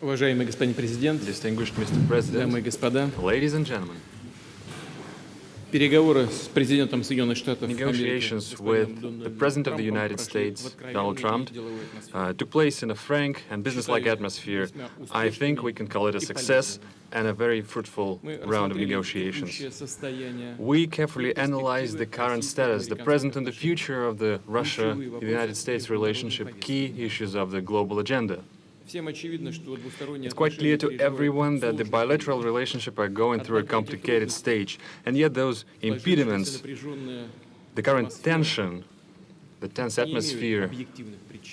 Уважаемый господин президент, Distinguished Mr. President, дамы и господа, ladies and gentlemen, переговоры с президентом Соединенных Штатов Америки negotiations with the President of the United States, Donald Trump, took place in a frank and business-like atmosphere. I think we can call it a success and a very fruitful round of negotiations. We carefully analyzed the current status, the present and the future of the Russia-United United States relationship, key issues of the global agenda. It's quite clear to everyone that the bilateral relationship are going through a complicated stage, and yet those impediments, the current tension, the tense atmosphere,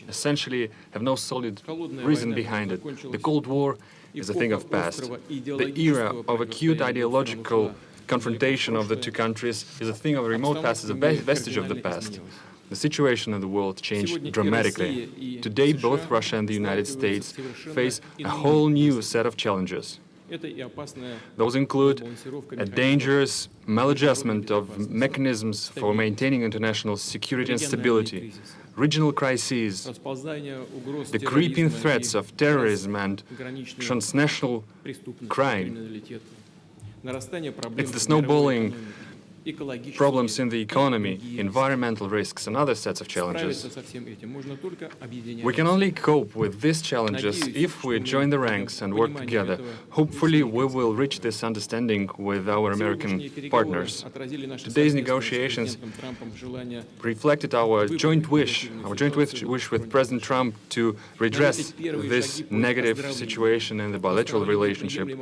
essentially have no solid reason behind it. The Cold War is a thing of past. The era of acute ideological confrontation of the two countries is a thing of a remote past, is a vestige of the past. The situation in the world changed dramatically. Today, both Russia and the United States face a whole new set of challenges. Those include a dangerous maladjustment of mechanisms for maintaining international security and stability, regional crises, the creeping threats of terrorism and transnational crime. It's the snowballing problems in the economy, environmental risks, and other sets of challenges. We can only cope with these challenges if we join the ranks and work together. Hopefully, we will reach this understanding with our American partners. Today's negotiations reflected our joint wish with President Trump to redress this negative situation in the bilateral relationship,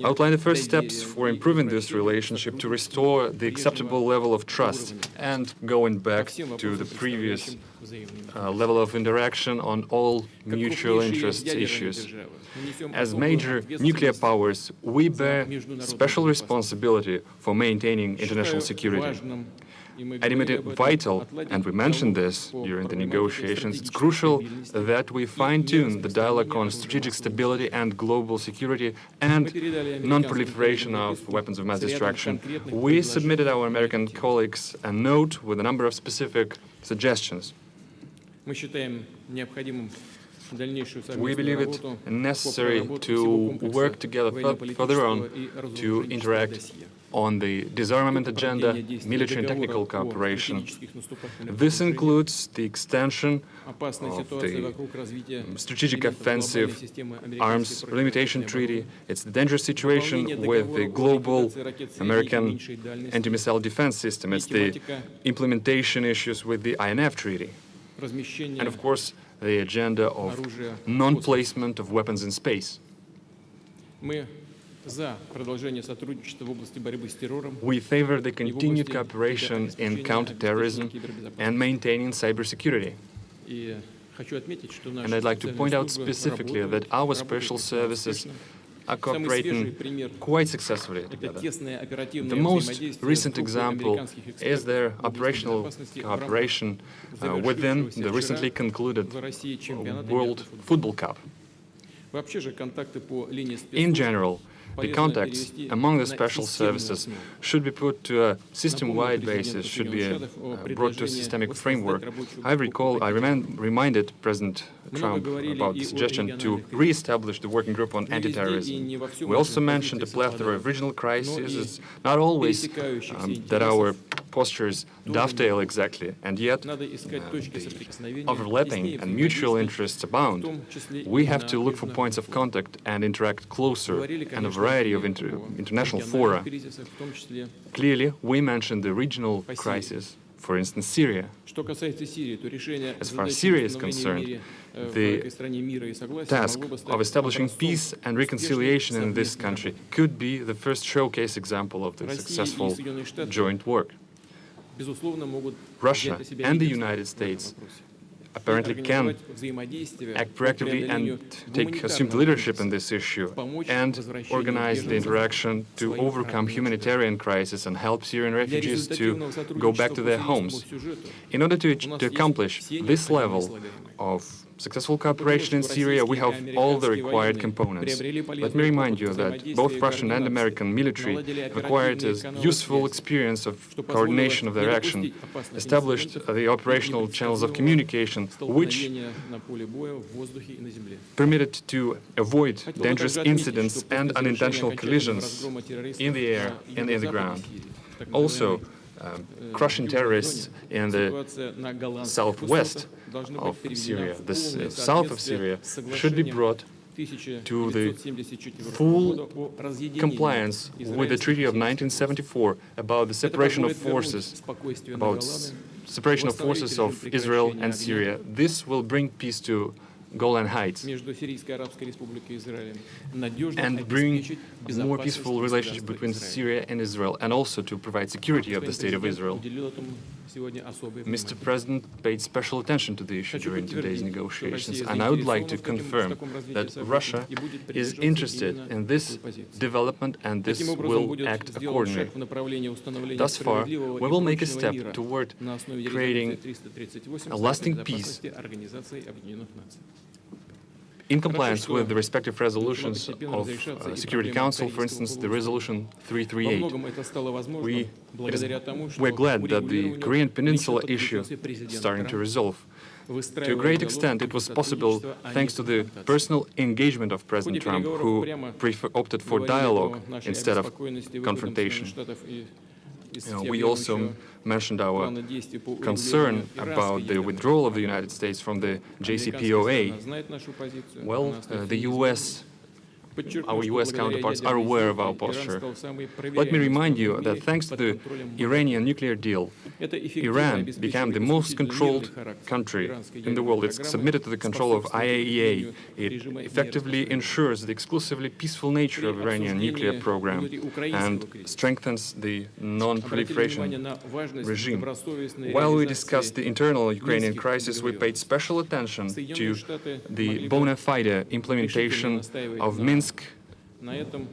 outline the first steps for improving this relationship to restore the acceptable level of trust and going back to the previous level of interaction on all mutual interest issues. As major nuclear powers, we bear special responsibility for maintaining international security. I deem it vital, and we mentioned this during the negotiations, it's crucial that we fine-tune the dialogue on strategic stability and global security and non-proliferation of weapons of mass destruction. We submitted our American colleagues a note with a number of specific suggestions. We believe it necessary to work together further on to interact on the disarmament agenda, military and technical cooperation. This includes the extension of the strategic offensive arms limitation treaty. It's the dangerous situation with the global American anti-missile defense system. It's the implementation issues with the INF treaty. And of course, the agenda of non-placement of weapons in space. We favor the continued cooperation in counterterrorism and maintaining cybersecurity. And I'd like to point out specifically that our special services are cooperating quite successfully together. The most recent example is their operational cooperation within the recently concluded World Football Cup. In general, the contacts among the special services should be put to a system-wide basis, should be brought to a systemic framework. I reminded President Trump about the suggestion to re-establish the working group on anti-terrorism. We also mentioned a plethora of regional crises. It's not always that our postures dovetail exactly, and yet overlapping and mutual interests abound. We have to look for points of contact and interact closer in a variety of international fora. Clearly, we mentioned the regional crisis, for instance, Syria. As far as Syria is concerned, the task of establishing peace and reconciliation in this country could be the first showcase example of the successful joint work. Russia and the United States apparently can act proactively and assume the leadership in this issue and organize the interaction to overcome humanitarian crisis and help Syrian refugees to go back to their homes. In order to accomplish this level of successful cooperation in Syria, we have all the required components. Let me remind you that both Russian and American military have acquired a useful experience of coordination of their action, established the operational channels of communication, which permitted to avoid dangerous incidents and unintentional collisions in the air and in the ground. Also, crushing terrorists in the southwest of Syria, the south of Syria, should be brought to the full compliance with the Treaty of 1974 about the separation of forces, of Israel and Syria. This will bring peace to Golan Heights and bring a more peaceful relationship between Syria and Israel, and also to provide security of the State of Israel. Mr. President paid special attention to the issue during today's negotiations, and I would like to confirm that Russia is interested in this development and this will act accordingly. Thus far, we will make a step toward creating a lasting peace in compliance with the respective resolutions of Security Council, for instance, the resolution 338. We're glad that the Korean Peninsula issue is starting to resolve. To a great extent, it was possible thanks to the personal engagement of President Trump, who opted for dialogue instead of confrontation. We also mentioned our concern about the withdrawal of the United States from the JCPOA. Well, our U.S. counterparts are aware of our posture. Let me remind you that thanks to the Iranian nuclear deal, Iran became the most controlled country in the world. It's submitted to the control of IAEA. It effectively ensures the exclusively peaceful nature of Iranian nuclear program and strengthens the non-proliferation regime. While we discussed the internal Ukrainian crisis, we paid special attention to the bona fide implementation of Minsk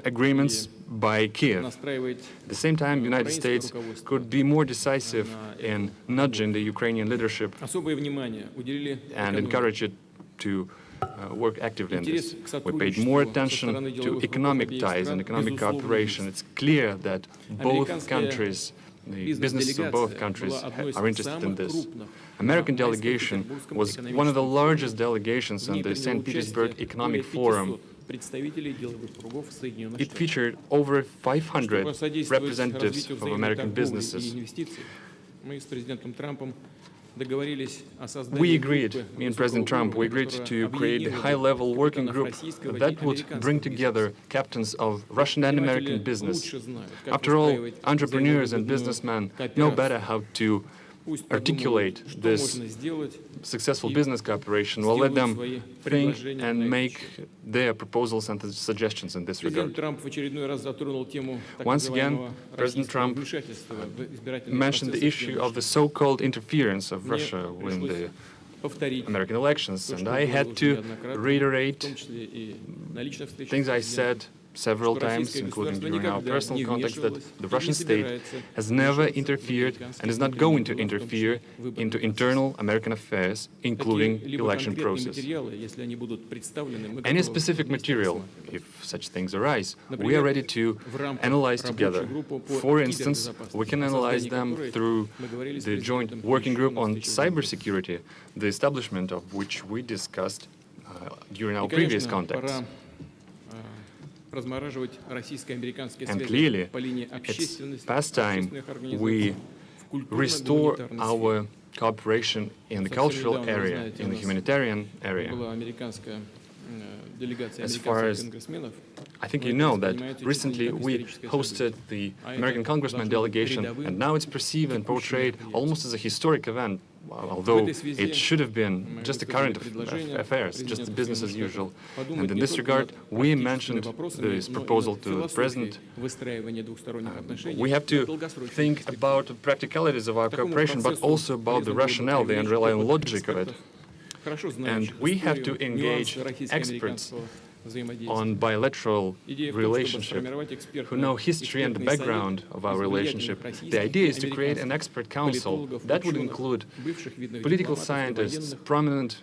agreements by Kiev. At the same time, the United States could be more decisive in nudging the Ukrainian leadership and encourage it to work actively in this. We paid more attention to economic ties and economic cooperation. It's clear that both countries, the businesses of both countries are interested in this. American delegation was one of the largest delegations in the St. Petersburg Economic Forum. It featured over 500 representatives of American businesses. We agreed, me and President Trump, we agreed to create a high-level working group that would bring together captains of Russian and American business. After all, entrepreneurs and businessmen know better how to articulate this successful business cooperation. We'll let them think and make their proposals and suggestions in this regard. Once again, President Trump mentioned the issue of the so-called interference of Russia in the American elections, and I had to reiterate things I said several times, including during our personal context, that the Russian state has never interfered and is not going to interfere into internal American affairs, including the election process. Any specific material, if such things arise, we are ready to analyze together. For instance, we can analyze them through the joint working group on cybersecurity, the establishment of which we discussed during our previous contacts. And clearly, it's past time we restore our cooperation in the cultural area, in the humanitarian area. As far as I think you know that recently we hosted the American Congressman delegation, and now it's perceived and portrayed almost as a historic event, although it should have been just a current affairs, just business as usual. And in this regard, we mentioned this proposal to the President. We have to think about the practicalities of our cooperation, but also about the rationale, the underlying logic of it. And we have to engage experts on bilateral relationship, who know history and the background of our relationship. The idea is to create an expert council that would include political scientists, prominent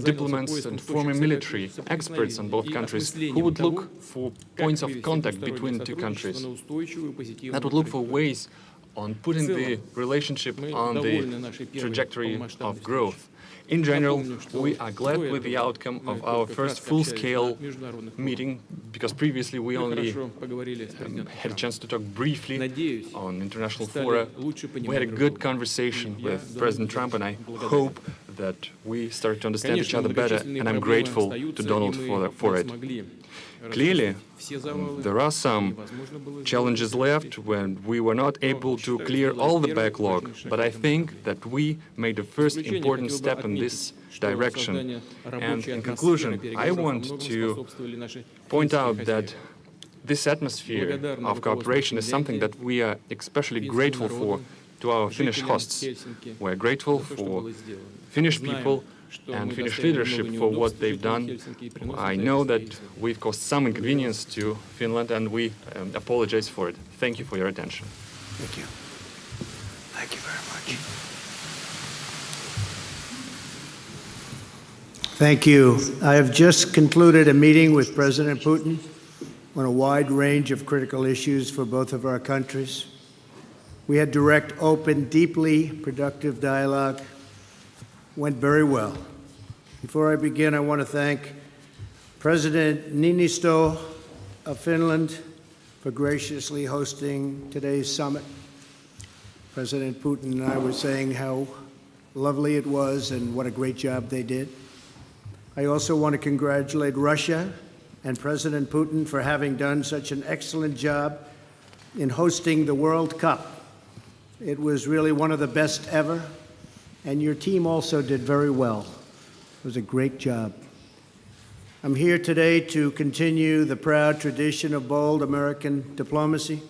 diplomats and former military experts on both countries who would look for points of contact between the two countries, that would look for ways on putting the relationship on the trajectory of growth. In general, we are glad with the outcome of our first full-scale meeting, because previously we only had a chance to talk briefly on international fora. We had a good conversation with President Trump, and I hope that we start to understand each other better, and I'm grateful to Donald for it. Clearly, there are some challenges left when we were not able to clear all the backlog, but I think that we made a first important step in this direction. And in conclusion, I want to point out that this atmosphere of cooperation is something that we are especially grateful for to our Finnish hosts. We're grateful for Finnish people and Finnish leadership for what they've done. I know that we've caused some inconvenience to Finland, and we apologize for it. Thank you for your attention. Thank you. Thank you very much. Thank you. I have just concluded a meeting with President Putin on a wide range of critical issues for both of our countries. We had direct, open, deeply productive dialogue. Went very well. Before I begin, I want to thank President Niinisto of Finland for graciously hosting today's summit. President Putin and I were saying how lovely it was and what a great job they did. I also want to congratulate Russia and President Putin for having done such an excellent job in hosting the World Cup. It was really one of the best ever. And your team also did very well. It was a great job. I'm here today to continue the proud tradition of bold American diplomacy.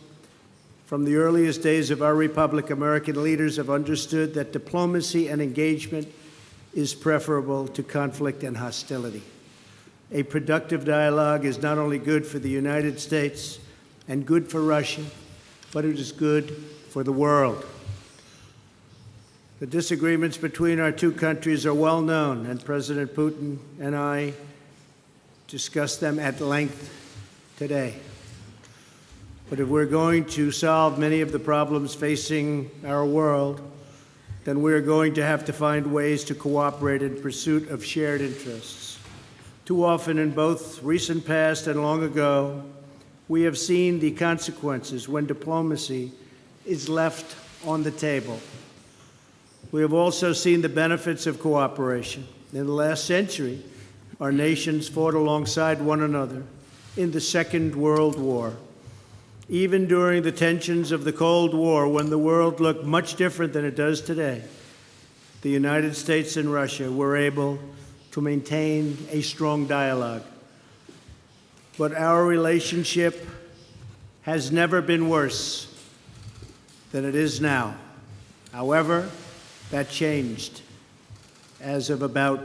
From the earliest days of our republic, American leaders have understood that diplomacy and engagement is preferable to conflict and hostility. A productive dialogue is not only good for the United States and good for Russia, but it is good for the world. The disagreements between our two countries are well known, and President Putin and I discussed them at length today. But if we're going to solve many of the problems facing our world, then we're going to have to find ways to cooperate in pursuit of shared interests. Too often in both recent past and long ago, we have seen the consequences when diplomacy is left on the table. We have also seen the benefits of cooperation. In the last century, our nations fought alongside one another in the Second World War. Even during the tensions of the Cold War, when the world looked much different than it does today, the United States and Russia were able to maintain a strong dialogue. But our relationship has never been worse than it is now. However, that changed as of about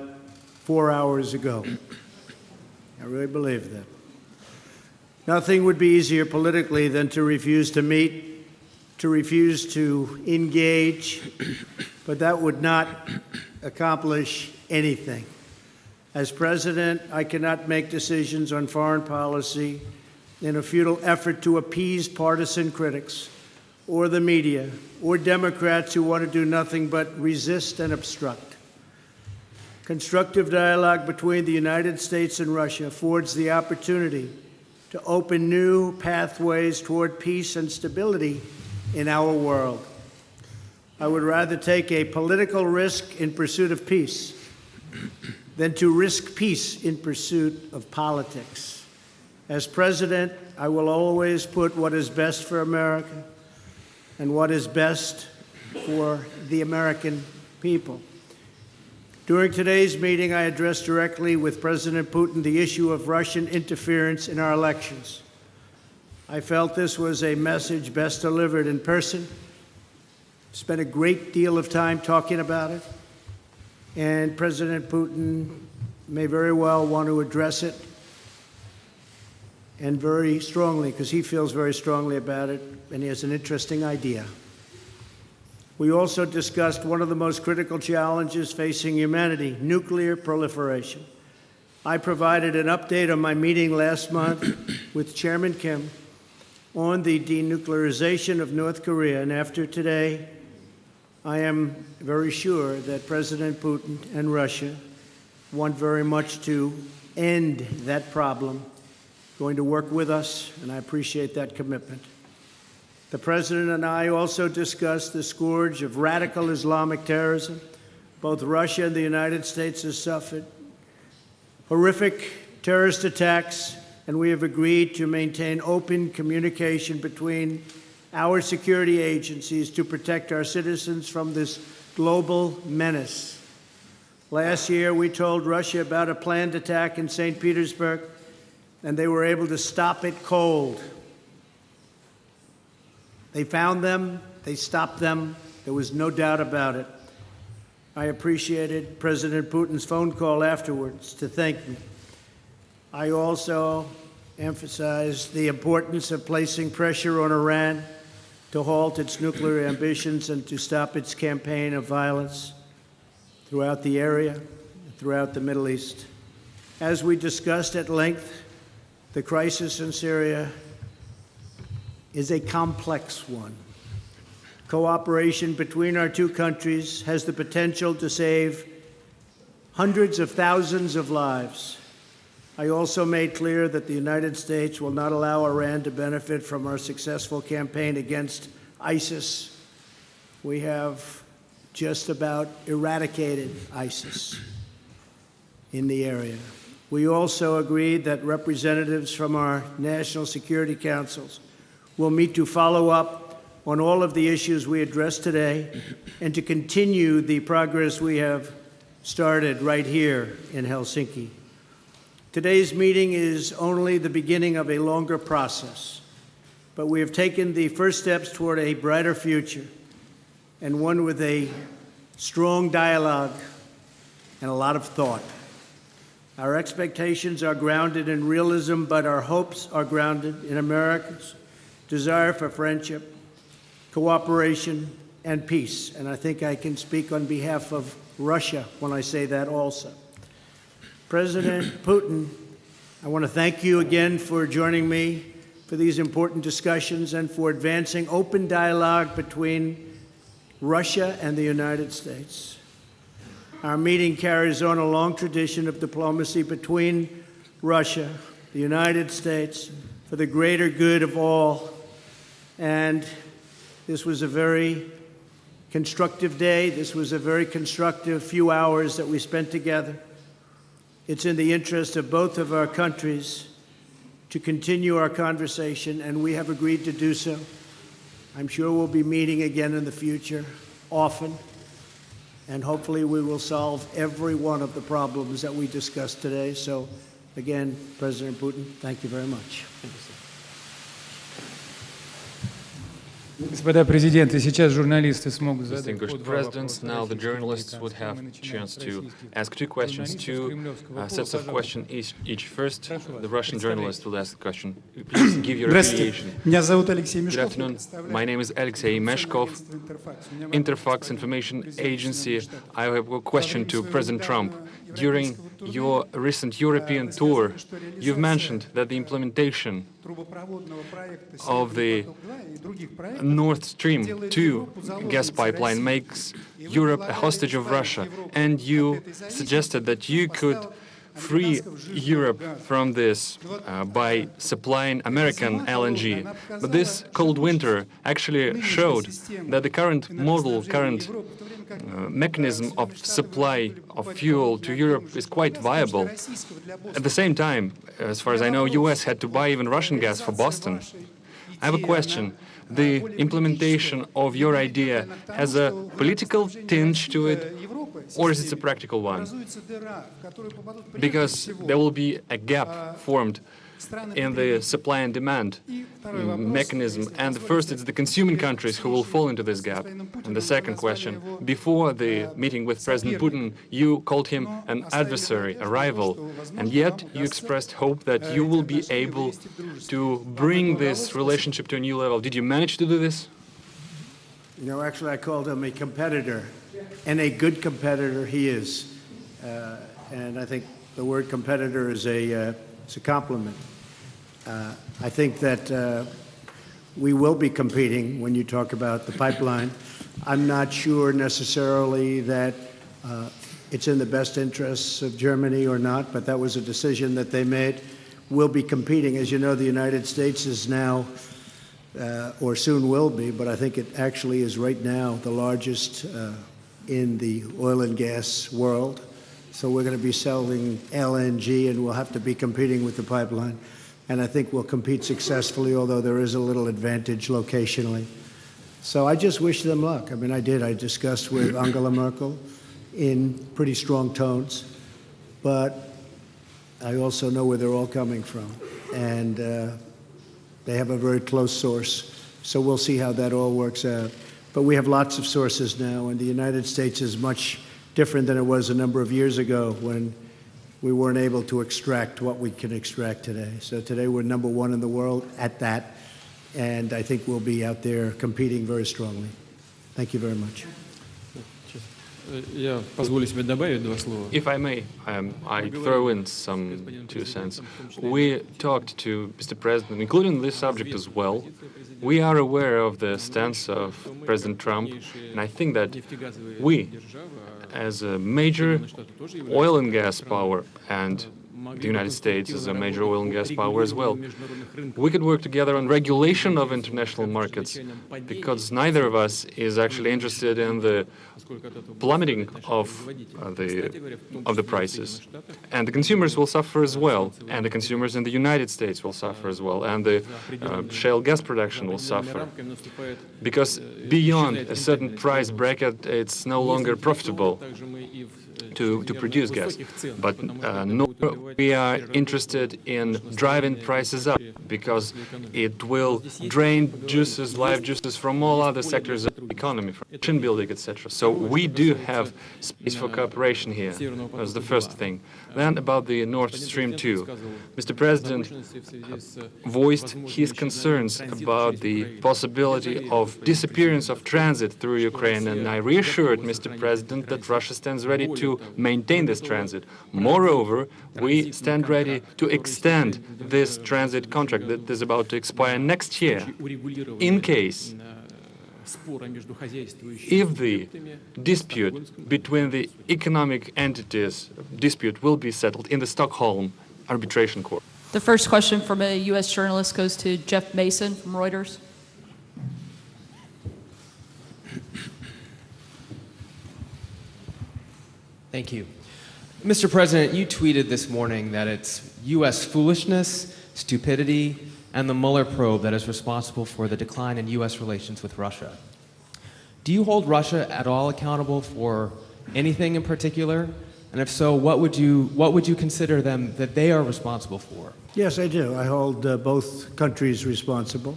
4 hours ago. I really believe that. Nothing would be easier politically than to refuse to meet, to refuse to engage, but that would not accomplish anything. As president, I cannot make decisions on foreign policy in a futile effort to appease partisan critics or the media, or Democrats who want to do nothing but resist and obstruct. Constructive dialogue between the United States and Russia affords the opportunity to open new pathways toward peace and stability in our world. I would rather take a political risk in pursuit of peace than to risk peace in pursuit of politics. As president, I will always put what is best for America and what is best for the American people. During today's meeting, I addressed directly with President Putin the issue of Russian interference in our elections. I felt this was a message best delivered in person. Spent a great deal of time talking about it, and President Putin may very well want to address it and very strongly, because he feels very strongly about it, and he has an interesting idea. We also discussed one of the most critical challenges facing humanity, nuclear proliferation. I provided an update on my meeting last month with Chairman Kim on the denuclearization of North Korea, and after today, I am very sure that President Putin and Russia want very much to end that problem, going to work with us, and I appreciate that commitment. The President and I also discussed the scourge of radical Islamic terrorism. Both Russia and the United States have suffered horrific terrorist attacks, and we have agreed to maintain open communication between our security agencies to protect our citizens from this global menace. Last year, we told Russia about a planned attack in St. Petersburg, and they were able to stop it cold. They found them, they stopped them, there was no doubt about it. I appreciated President Putin's phone call afterwards to thank me. I also emphasized the importance of placing pressure on Iran to halt its nuclear ambitions and to stop its campaign of violence throughout the area, throughout the Middle East. As we discussed at length, the crisis in Syria is a complex one. Cooperation between our two countries has the potential to save hundreds of thousands of lives. I also made clear that the United States will not allow Iran to benefit from our successful campaign against ISIS. We have just about eradicated ISIS in the area. We also agreed that representatives from our national security councils will meet to follow up on all of the issues we addressed today and to continue the progress we have started right here in Helsinki. Today's meeting is only the beginning of a longer process, but we have taken the first steps toward a brighter future and one with a strong dialogue and a lot of thought. Our expectations are grounded in realism, but our hopes are grounded in America's desire for friendship, cooperation, and peace. And I think I can speak on behalf of Russia when I say that also. President Putin, I want to thank you again for joining me for these important discussions and for advancing open dialogue between Russia and the United States. Our meeting carries on a long tradition of diplomacy between Russia, the United States, for the greater good of all. And this was a very constructive day. This was a very constructive few hours that we spent together. It's in the interest of both of our countries to continue our conversation, and we have agreed to do so. I'm sure we'll be meeting again in the future, often, and hopefully we will solve every one of the problems that we discussed today. So, again, President Putin, thank you very much. Господа президенты, сейчас журналисты смогут задать Distinguished presidents, now the journalists would have a chance to ask two questions, two sets of questions each. First, the Russian journalist will ask the question. Please give your affiliation. Меня зовут Алексей Good Мешков. afternoon. My name is Alexei Meshkov, Interfax Information Agency. I have a question to President Trump. During your recent European tour, you've mentioned that the implementation of the Nord Stream 2 gas pipeline makes Europe a hostage of Russia, and you suggested that you could free Europe from this by supplying American LNG. But this cold winter actually showed that the current mechanism of supply of fuel to Europe is quite viable. At the same time, as far as I know, US had to buy even Russian gas for Boston. I have a question. The implementation of your idea has a political tinge to it, or is it a practical one? Because there will be a gap formed in the supply and demand mechanism. And first, it's the consuming countries who will fall into this gap. And the second question, before the meeting with President Putin, you called him an adversary, a rival, and yet you expressed hope that you will be able to bring this relationship to a new level. Did you manage to do this? You know, actually, I called him a competitor, and a good competitor he is. And I think the word competitor is it's a compliment. I think that we will be competing when you talk about the pipeline. I'm not sure necessarily that it's in the best interests of Germany or not, but that was a decision that they made. We'll be competing. As you know, the United States is now, or soon will be, but I think it actually is right now the largest in the oil and gas world. So we're going to be selling LNG, and we'll have to be competing with the pipeline. And I think we'll compete successfully, although there is a little advantage locationally. So I just wish them luck. I mean, I did. I discussed with Angela Merkel in pretty strong tones. But I also know where they're all coming from. And they have a very close source. So we'll see how that all works out. But we have lots of sources now, and the United States is much different than it was a number of years ago when we weren't able to extract what we can extract today. So today we're number one in the world at that, and I think we'll be out there competing very strongly. Thank you very much. If I may, I throw in some 2 cents. We talked to Mr. President, including this subject as well. We are aware of the stance of President Trump, and I think that we, as a major oil and gas power, and the United States is a major oil and gas power as well, we could work together on regulation of international markets, because neither of us is actually interested in the plummeting of the prices. And the consumers will suffer as well, and the consumers in the United States will suffer as well, and the shale gas production will suffer. Because beyond a certain price bracket, it's no longer profitable to produce gas. But we are interested in driving prices up, because it will drain juices, life juices, from all other sectors of the economy, from nation building, etc. So we do have space for cooperation here. That's the first thing. Then about the Nord Stream 2. Mr. President voiced his concerns about the possibility of disappearance of transit through Ukraine, and I reassured Mr. President that Russia stands ready to maintain this transit. Moreover, we stand ready to extend this transit contract that is about to expire next year, in case if the dispute between the economic entities will be settled in the Stockholm Arbitration Court. The first question from a U.S. journalist goes to Jeff Mason from Reuters. Thank you. Mr. President, you tweeted this morning that it's U.S. foolishness, stupidity, and the Mueller probe that is responsible for the decline in U.S. relations with Russia. Do you hold Russia at all accountable for anything in particular? And if so, what would you consider them that they are responsible for? Yes, I do. I hold both countries responsible.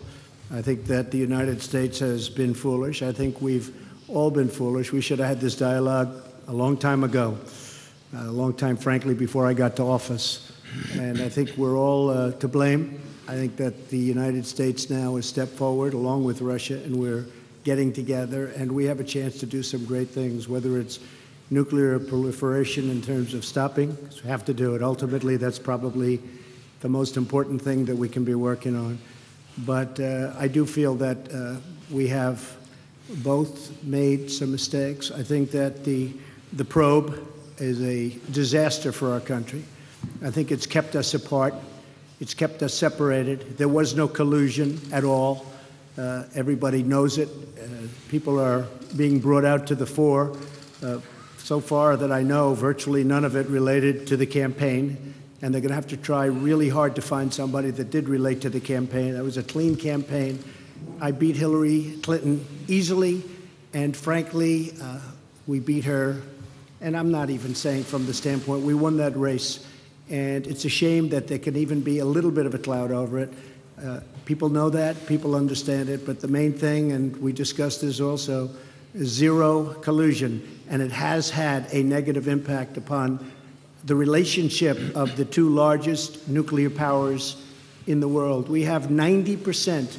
I think that the United States has been foolish. I think we've all been foolish. We should have had this dialogue a long time ago, a long time, frankly, before I got to office. And I think we're all to blame. I think that the United States now has stepped forward along with Russia, and we're getting together, and we have a chance to do some great things, whether it's nuclear proliferation in terms of stopping. We have to do it. Ultimately, that's probably the most important thing that we can be working on. But I do feel that we have both made some mistakes. I think that the probe is a disaster for our country. I think it's kept us apart. It's kept us separated. There was no collusion at all. Everybody knows it. People are being brought out to the fore. So far that I know, virtually none of it related to the campaign. And they're going to have to try really hard to find somebody that did relate to the campaign. That was a clean campaign. I beat Hillary Clinton easily. And frankly, we beat her. And I'm not even saying from the standpoint, we won that race And it's a shame that there can even be a little bit of a cloud over it. People know that, people understand it, but the main thing, and we discussed this also, is zero collusion. And it has had a negative impact upon the relationship of the two largest nuclear powers in the world. We have 90%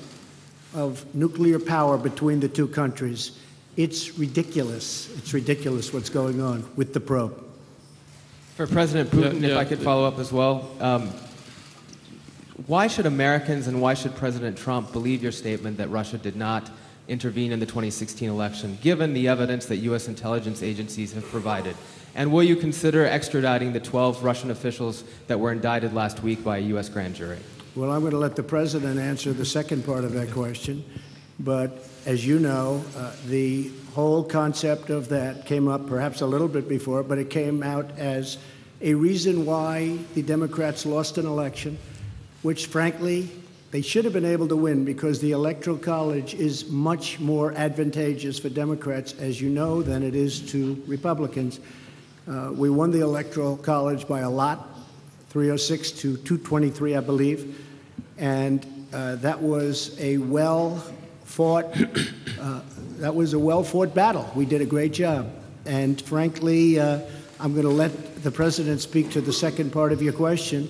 of nuclear power between the two countries. It's ridiculous. It's ridiculous what's going on with the probe. For President Putin, if I could follow up as well, why should Americans and why should President Trump believe your statement that Russia did not intervene in the 2016 election, given the evidence that U.S. intelligence agencies have provided? And will you consider extraditing the 12 Russian officials that were indicted last week by a U.S. grand jury? Well, I'm going to let the president answer the second part of that question. But as you know, the whole concept of that came up perhaps a little bit before, but it came out as a reason why the Democrats lost an election, which frankly, they should have been able to win because the Electoral College is much more advantageous for Democrats, as you know, than it is to Republicans. We won the Electoral College by a lot, 306 to 223, I believe. And that was a well-fought battle. We did a great job. And frankly, I'm going to let the president speak to the second part of your question.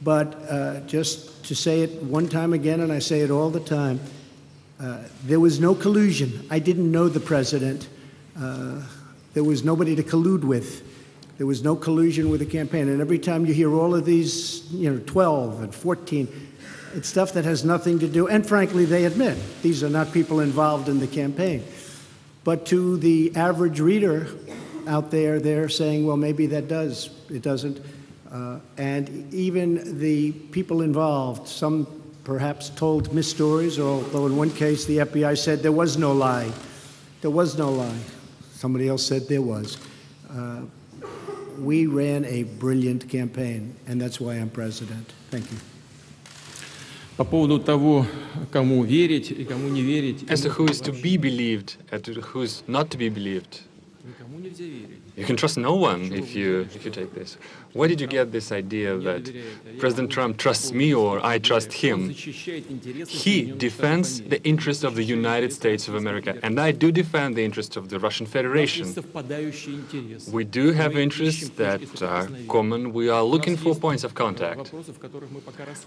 But just to say it one time again, and I say it all the time, there was no collusion. I didn't know the president. There was nobody to collude with. There was no collusion with the campaign. And every time you hear all of these, 12 and 14, it's stuff that has nothing to do, and frankly, they admit, these are not people involved in the campaign. But to the average reader out there, they're saying, well, maybe that does. It doesn't. And even the people involved, some perhaps told mis-stories, although in one case the FBI said there was no lie. There was no lie. Somebody else said there was. We ran a brilliant campaign, and that's why I'm president. Thank you. По поводу того, кому верить и кому не верить. As to who is to be believed and to who is not to be believed, you can trust no one if you take this. Where did you get this idea that President Trump trusts me or I trust him? He defends the interests of the United States of America, and I do defend the interests of the Russian Federation. We do have interests that are common. We are looking for points of contact.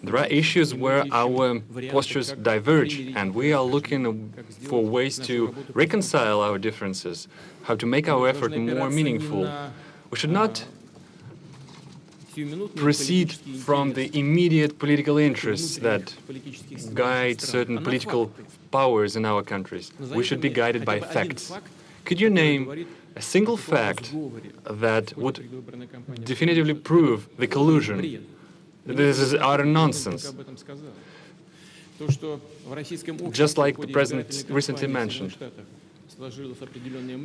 There are issues where our postures diverge, and we are looking for ways to reconcile our differences, how to make our effort more meaningful. We should not proceed from the immediate political interests that guide certain political powers in our countries. We should be guided by facts. Could you name a single fact that would definitively prove the collusion? This is utter nonsense. Just like the president recently mentioned.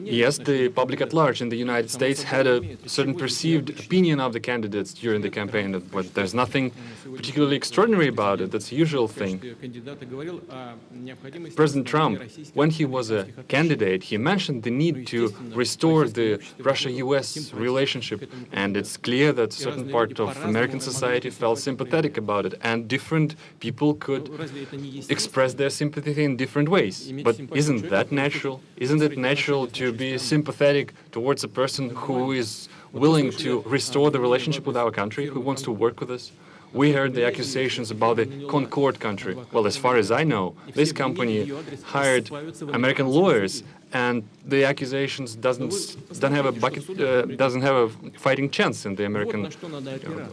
Yes, the public at large in the United States had a certain perceived opinion of the candidates during the campaign, but there's nothing particularly extraordinary about it. That's a usual thing. President Trump, when he was a candidate, he mentioned the need to restore the Russia-US relationship, and it's clear that a certain part of American society felt sympathetic about it, and different people could express their sympathy in different ways. But isn't that natural? Isn't it natural to be sympathetic towards a person who is willing to restore the relationship with our country, who wants to work with us? We heard the accusations about the Concord country. Well, as far as I know, this company hired American lawyers, and the accusations doesn't have a fighting chance in the American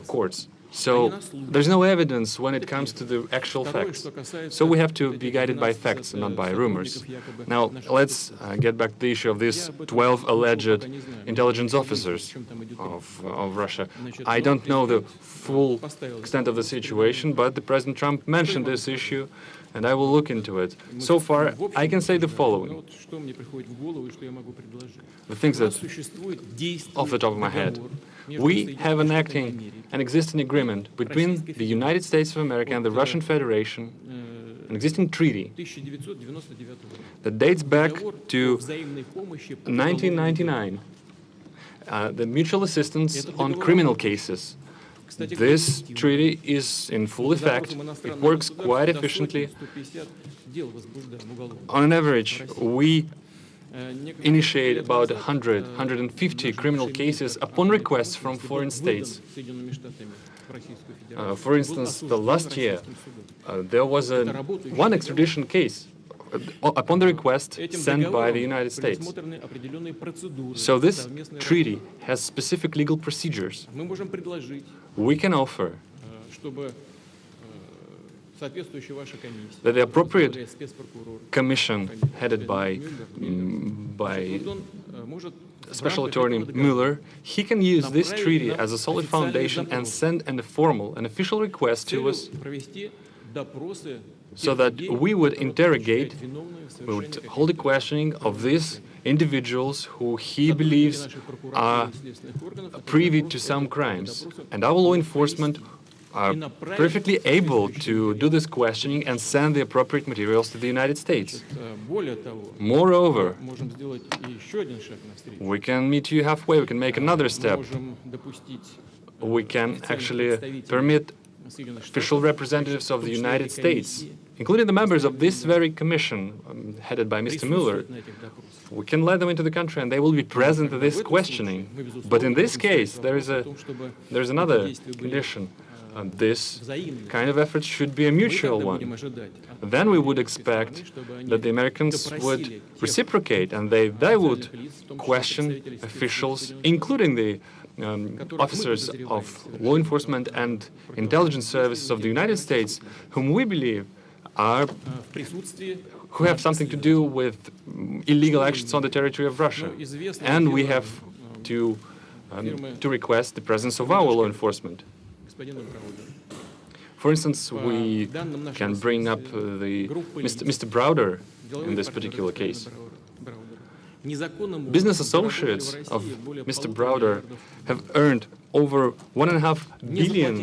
courts. So there's no evidence when it comes to the actual facts. So we have to be guided by facts and not by rumors. Now, let's get back to the issue of these 12 alleged intelligence officers of Russia. I don't know the full extent of the situation, but the President Trump mentioned this issue, and I will look into it. So far, I can say the following. The things that, off the top of my head, we have an existing agreement between the United States of America and the Russian Federation, an existing treaty that dates back to 1999, the mutual assistance on criminal cases. This treaty is in full effect. It works quite efficiently. On an average, we initiate about 100, 150 criminal cases upon request from foreign states. For instance, the last year, there was one extradition case upon the request sent by the United States. So this treaty has specific legal procedures. We can offer that the appropriate commission headed by Special Attorney Mueller, he can use this treaty as a solid foundation and send an official request to us so that we would interrogate, we would hold a questioning of these individuals who he believes are privy to some crimes. And our law enforcement are perfectly able to do this questioning and send the appropriate materials to the United States. Moreover, we can meet you halfway, we can make another step. We can actually permit official representatives of the United States, including the members of this very commission headed by Mr. Mueller, we can let them into the country and they will be present at this questioning. But in this case, there is another condition. This kind of effort should be a mutual one. Then we would expect that the Americans would reciprocate and they would question officials, including the officers of law enforcement and intelligence services of the United States, whom we believe who have something to do with illegal actions on the territory of Russia. And we have to request the presence of our law enforcement. For instance, we can bring up Mr. Browder in this particular case. Business associates of Mr. Browder have earned over $1.5 billion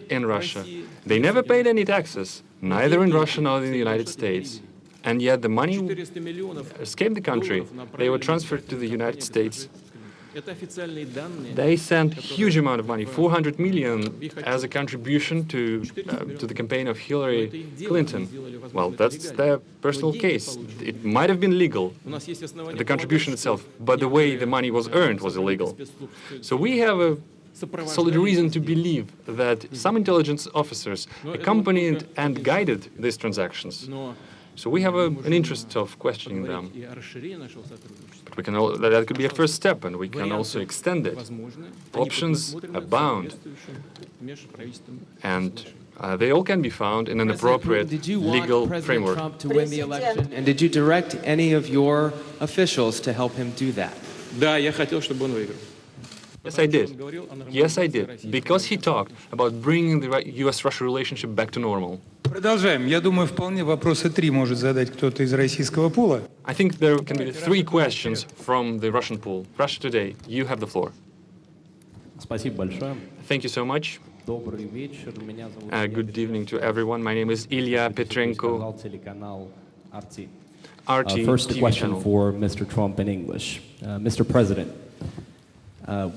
in Russia. They never paid any taxes, neither in Russia nor in the United States. And yet the money escaped the country. They were transferred to the United States. They sent a huge amount of money, 400 million, as a contribution to the campaign of Hillary Clinton. Well, that's their personal case. It might have been legal, the contribution itself, but the way the money was earned was illegal. So we have a solid reason to believe that some intelligence officers accompanied and guided these transactions. So we have an interest of questioning them. But we can that could be a first step, and we can also extend it. Options abound, and they all can be found in an appropriate legal framework. Trump to win the election, and did you direct any of your officials to help him do that? Yes, I did. Yes, I did. Because he talked about bringing the US-Russia relationship back to normal. Продолжаем. Я думаю, вполне вопросы 3 может задать кто-то из российского пула. I think there can be 3 questions from the Russian pool. Russia Today, you have the floor. Спасибо большое. Thank you so much. Добрый вечер. Меня зовут Good evening to everyone. My name is Ilya Petrenko, телеканал RT. RT First TV question channel. for Mr. Trump in English. Mr. President,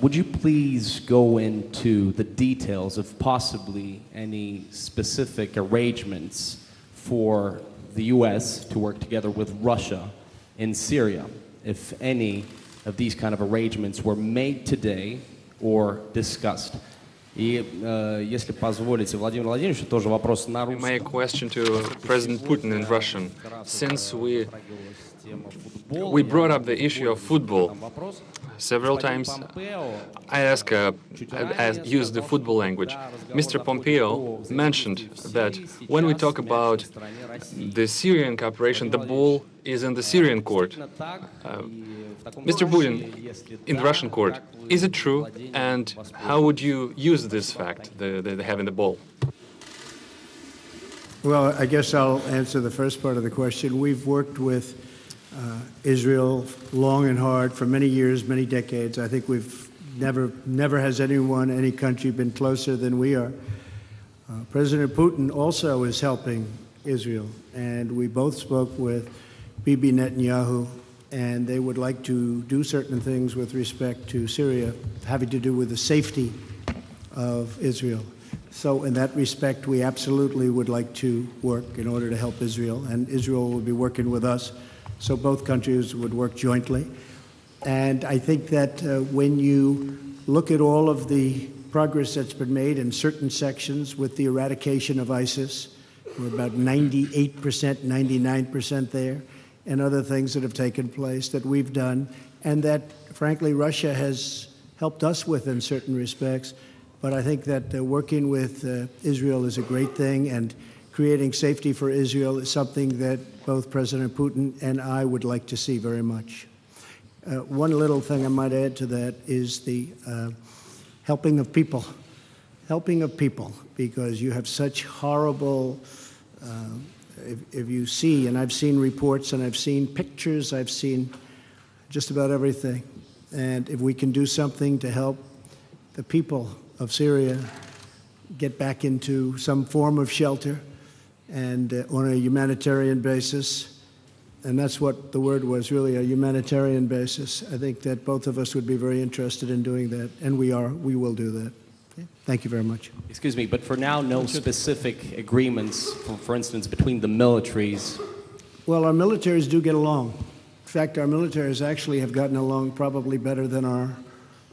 would you please go into the details of possibly any specific arrangements for the U.S. to work together with Russia in Syria, if any of these kind of arrangements were made today or discussed? И если позволите, Владимир Владимирович, тоже вопрос на русском. My question to President Putin in Russian. Since we brought up the issue of football several times, I used the football language. Mr. Pompeo mentioned that when we talk about the Syrian cooperation, the ball is in the Syrian court. Mr. Putin, in the Russian court, is it true? And how would you use this fact, the having the ball? Well, I guess I'll answer the first part of the question. We've worked with Israel long and hard for many years, many decades. I think we've never has any country been closer than we are. President Putin also is helping Israel, and we both spoke with Bibi Netanyahu, and they would like to do certain things with respect to Syria, having to do with the safety of Israel. So in that respect, we absolutely would like to work in order to help Israel, and Israel will be working with us, so both countries would work jointly. And I think that when you look at all of the progress that's been made in certain sections with the eradication of ISIS, we're about 98%, 99% there, and other things that have taken place that we've done, and that, frankly, Russia has helped us with in certain respects. But I think that working with Israel is a great thing, and creating safety for Israel is something that both President Putin and I would like to see very much. One little thing I might add to that is the helping of people. Helping of people, because you have such horrible, if you see, and I've seen reports and I've seen pictures, I've seen just about everything. And if we can do something to help the people of Syria get back into some form of shelter and on a humanitarian basis, and that's what the word was, really, a humanitarian basis. I think that both of us would be very interested in doing that, and we will do that. Okay? Thank you very much. Excuse me, but for now, no specific agreements, for instance, between the militaries? Well, our militaries do get along. In fact, our militaries actually have gotten along probably better than our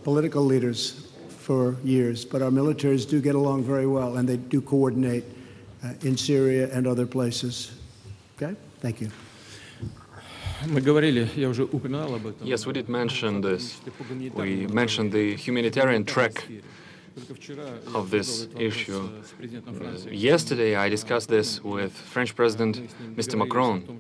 political leaders for years, but our militaries do get along very well, and they do coordinate in Syria and other places. Okay? Thank you. Yes, we did mention this. We mentioned the humanitarian track of this issue. Yesterday, I discussed this with French President Mr. Macron,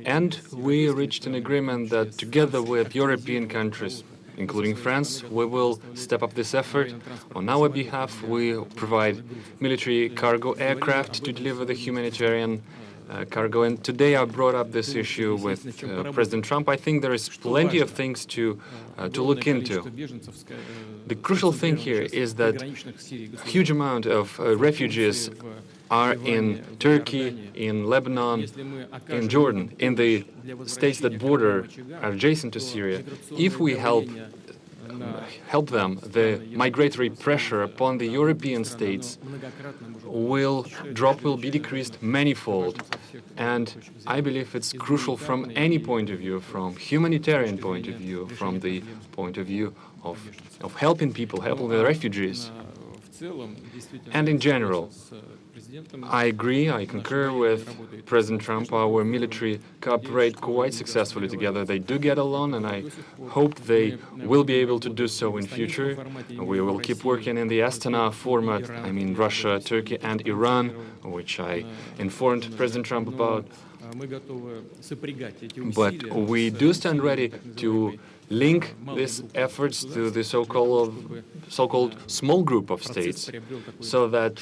and we reached an agreement that together with European countries, including France, we will step up this effort. On our behalf, we provide military cargo aircraft to deliver the humanitarian cargo. And today I brought up this issue with President Trump. I think there is plenty of things to look into. The crucial thing here is that a huge amount of refugees are in Turkey, in Lebanon, in Jordan, in the states that border are adjacent to Syria. If we help them, the migratory pressure upon the European states will be decreased manifold. And I believe it's crucial from any point of view, from humanitarian point of view, from the point of view of helping people, helping the refugees. And in general, I agree, I concur with President Trump. Our military cooperate quite successfully together. They do get along, and I hope they will be able to do so in future. We will keep working in the Astana format, I mean Russia, Turkey, and Iran, which I informed President Trump about. But we do stand ready to link these efforts to the so-called small group of states, so that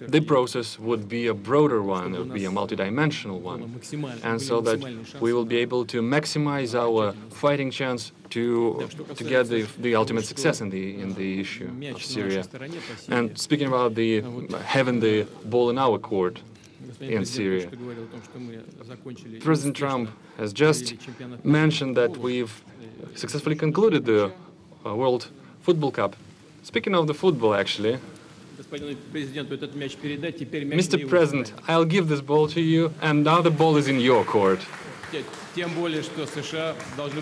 the process would be a broader one, it would be a multidimensional one, and so that we will be able to maximize our fighting chance to get the ultimate success in the issue of Syria. And speaking about having the ball in our court in Syria, President Trump has just mentioned that we've successfully concluded the World Football Cup. Speaking of the football, actually, Mr. President, I'll give this ball to you, and now the ball is in your court.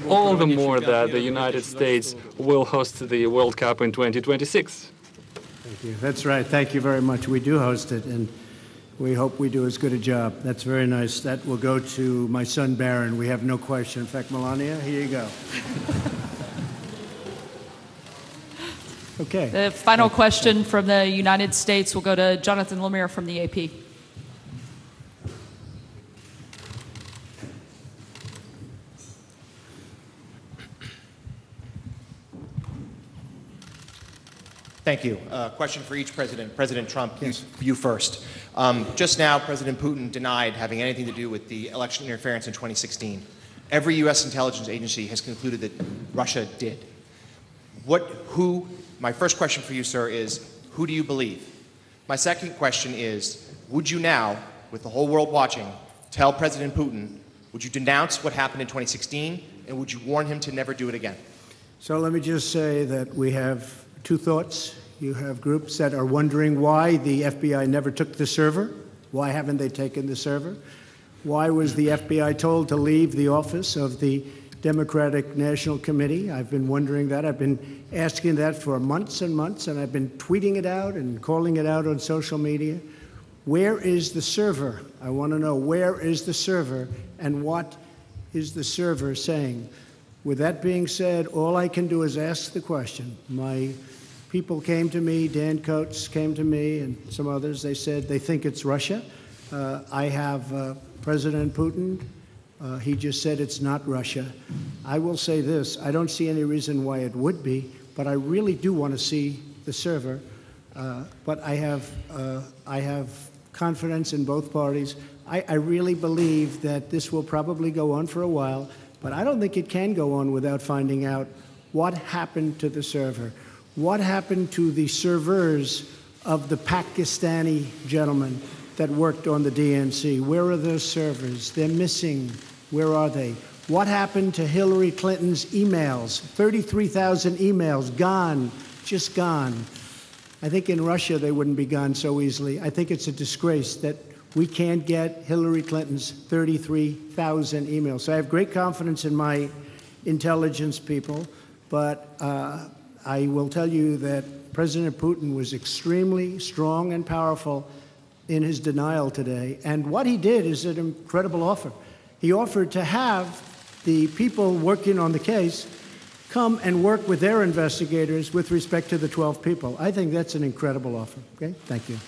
All the more that the United States will host the World Cup in 2026. Thank you. That's right. Thank you very much. We do host it, and we hope we do as good a job. That's very nice. That will go to my son, Barron. We have no question. In fact, Melania, here you go. Okay. The final question from the United States will go to Jonathan Lemire from the AP. Thank you. Question for each president. President Trump, yes. You first. Just now, President Putin denied having anything to do with the election interference in 2016. Every U.S. intelligence agency has concluded that Russia did. My first question for you, sir, is who do you believe? My second question is, would you now, with the whole world watching, tell President Putin, would you denounce what happened in 2016, and would you warn him to never do it again? So let me just say that we have two thoughts. You have groups that are wondering why the FBI never took the server. Why haven't they taken the server? Why was the FBI told to leave the office of the Democratic National Committee? I've been wondering that. I've been asking that for months and months, and I've been tweeting it out and calling it out on social media. Where is the server? I want to know, where is the server, and what is the server saying? With that being said, all I can do is ask the question. My people came to me, Dan Coates came to me, and some others. They said they think it's Russia. I have President Putin. He just said it's not Russia. I will say this, I don't see any reason why it would be, but I really do want to see the server. But I have confidence in both parties. I really believe that this will probably go on for a while, but I don't think it can go on without finding out what happened to the server. What happened to the servers of the Pakistani gentleman that worked on the DNC? Where are those servers? They're missing. Where are they? What happened to Hillary Clinton's emails? 33,000 emails, gone, just gone. I think in Russia they wouldn't be gone so easily. I think it's a disgrace that we can't get Hillary Clinton's 33,000 emails. So I have great confidence in my intelligence people, but I will tell you that President Putin was extremely strong and powerful in his denial today. And what he did is an incredible offer. He offered to have the people working on the case come and work with their investigators with respect to the 12 people. I think that's an incredible offer. Okay? Thank you.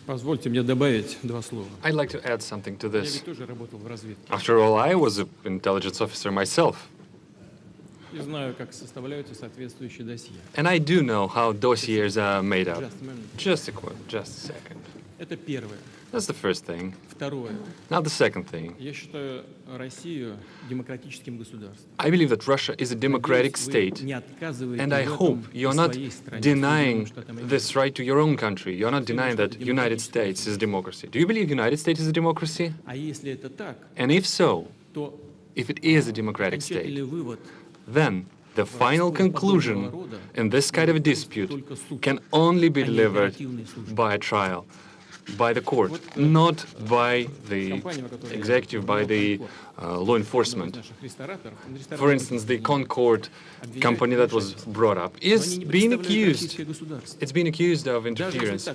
Позвольте мне добавить два слова. I'd like to add something to Я this. ведь тоже работал в разведке. After all, I was an intelligence officer myself, И знаю, как составляются соответствующие досье. and I do know how dossiers are made up. Just a minute. Just a second. Это первое. That's the first thing. Второе. Now the second thing. Я считаю Россию демократическим государством. I believe that Russia is a democratic Надеюсь, вы state, не отказываете and I в hope этом you're not своей стране, denying Соединенным Штатам Америки. this right to your own country. You're not denying that United States is a democracy. Do you believe United States is a democracy? А если это так, And if so, то if it is a democratic state, окончательный вывод then the final conclusion in this kind of a dispute can only be delivered by a trial, by the court, not by the executive, by the law enforcement. For instance, the Concord company that was brought up is being accused. It's been accused of interference.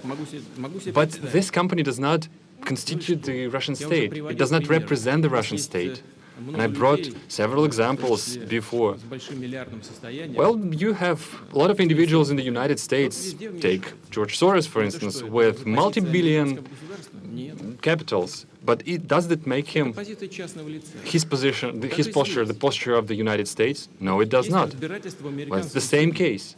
But this company does not constitute the Russian state. It does not represent the Russian state. And I brought several examples before. Well, you have a lot of individuals in the United States, take George Soros, for instance, with multi-billion capitals. But does that make him, his position, his posture, the posture of the United States? No, it does not. Well, it's the same case.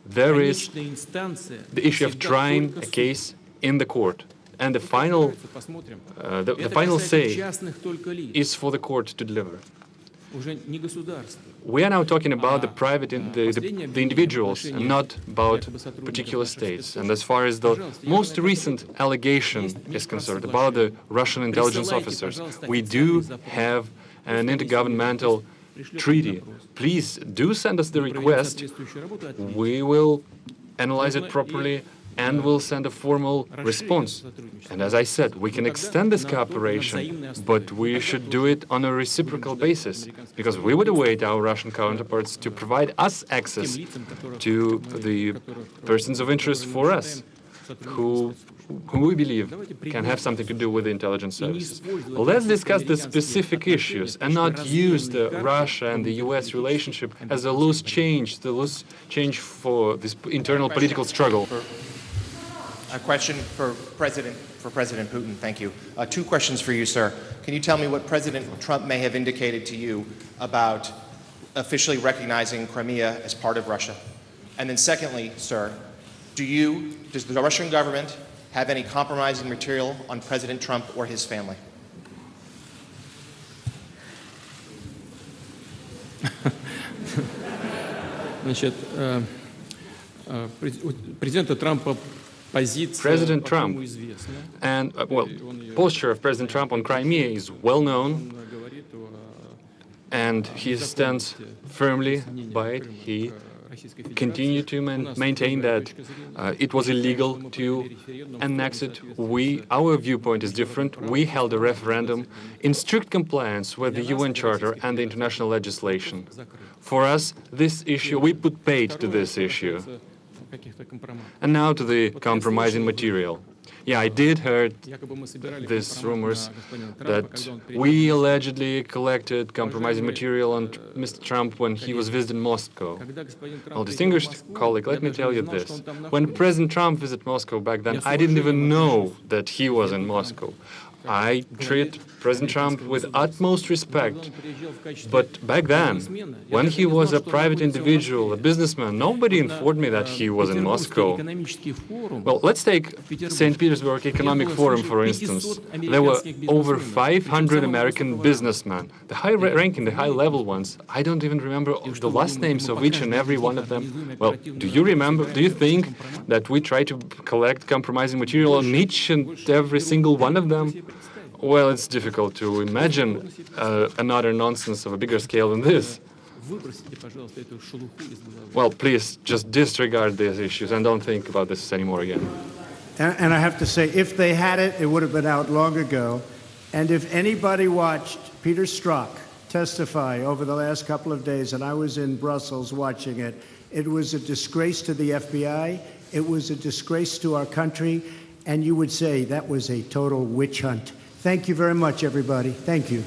There is the issue of trying a case in the court. And the final say is for the court to deliver. We are now talking about the private, the individuals, and not about particular states. And as far as the most recent allegation is concerned about the Russian intelligence officers, we do have an intergovernmental treaty. Please do send us the request. We will analyze it properly and will send a formal response. And as I said, we can extend this cooperation, but we should do it on a reciprocal basis, because we would await our Russian counterparts to provide us access to the persons of interest for us, who we believe can have something to do with the intelligence services. Well, let's discuss the specific issues and not use the Russia and the US relationship as a loose change, for this internal political struggle. A question for President Putin. Thank you. Two questions for you, sir. Can you tell me what President Trump may have indicated to you about officially recognizing Crimea as part of Russia? And then secondly, sir, does the Russian government have any compromising material on President Trump or his family? Значит, президента Трампа President Trump and, well, posture of President Trump on Crimea is well known, and he stands firmly by it. He continue to maintain that it was illegal to annex it. Our viewpoint is different. We held a referendum in strict compliance with the UN Charter and the international legislation. For us, this issue, we put paid to this issue. And now to the compromising material. Yeah, I did hear these rumors that we allegedly collected compromising material on Mr. Trump when he was visiting Moscow. Well, distinguished colleague, let me tell you this. When President Trump visited Moscow back then, I didn't even know that he was in Moscow. I treat President Trump with utmost respect. But back then, when he was a private individual, a businessman, nobody informed me that he was in Moscow. Well, let's take St. Petersburg Economic Forum, for instance. There were over 500 American businessmen, the high-ranking, the high-level ones. I don't even remember the last names of each and every one of them. Well, do you remember, do you think that we try to collect compromising material on each and every single one of them? Well, it's difficult to imagine another nonsense of a bigger scale than this. Well, please just disregard these issues and don't think about this anymore again. And I have to say, if they had it, it would have been out long ago. And if anybody watched Peter Strzok testify over the last couple of days, and I was in Brussels watching it, it was a disgrace to the FBI, it was a disgrace to our country, and you would say that was a total witch hunt. Thank you very much, everybody. Thank you.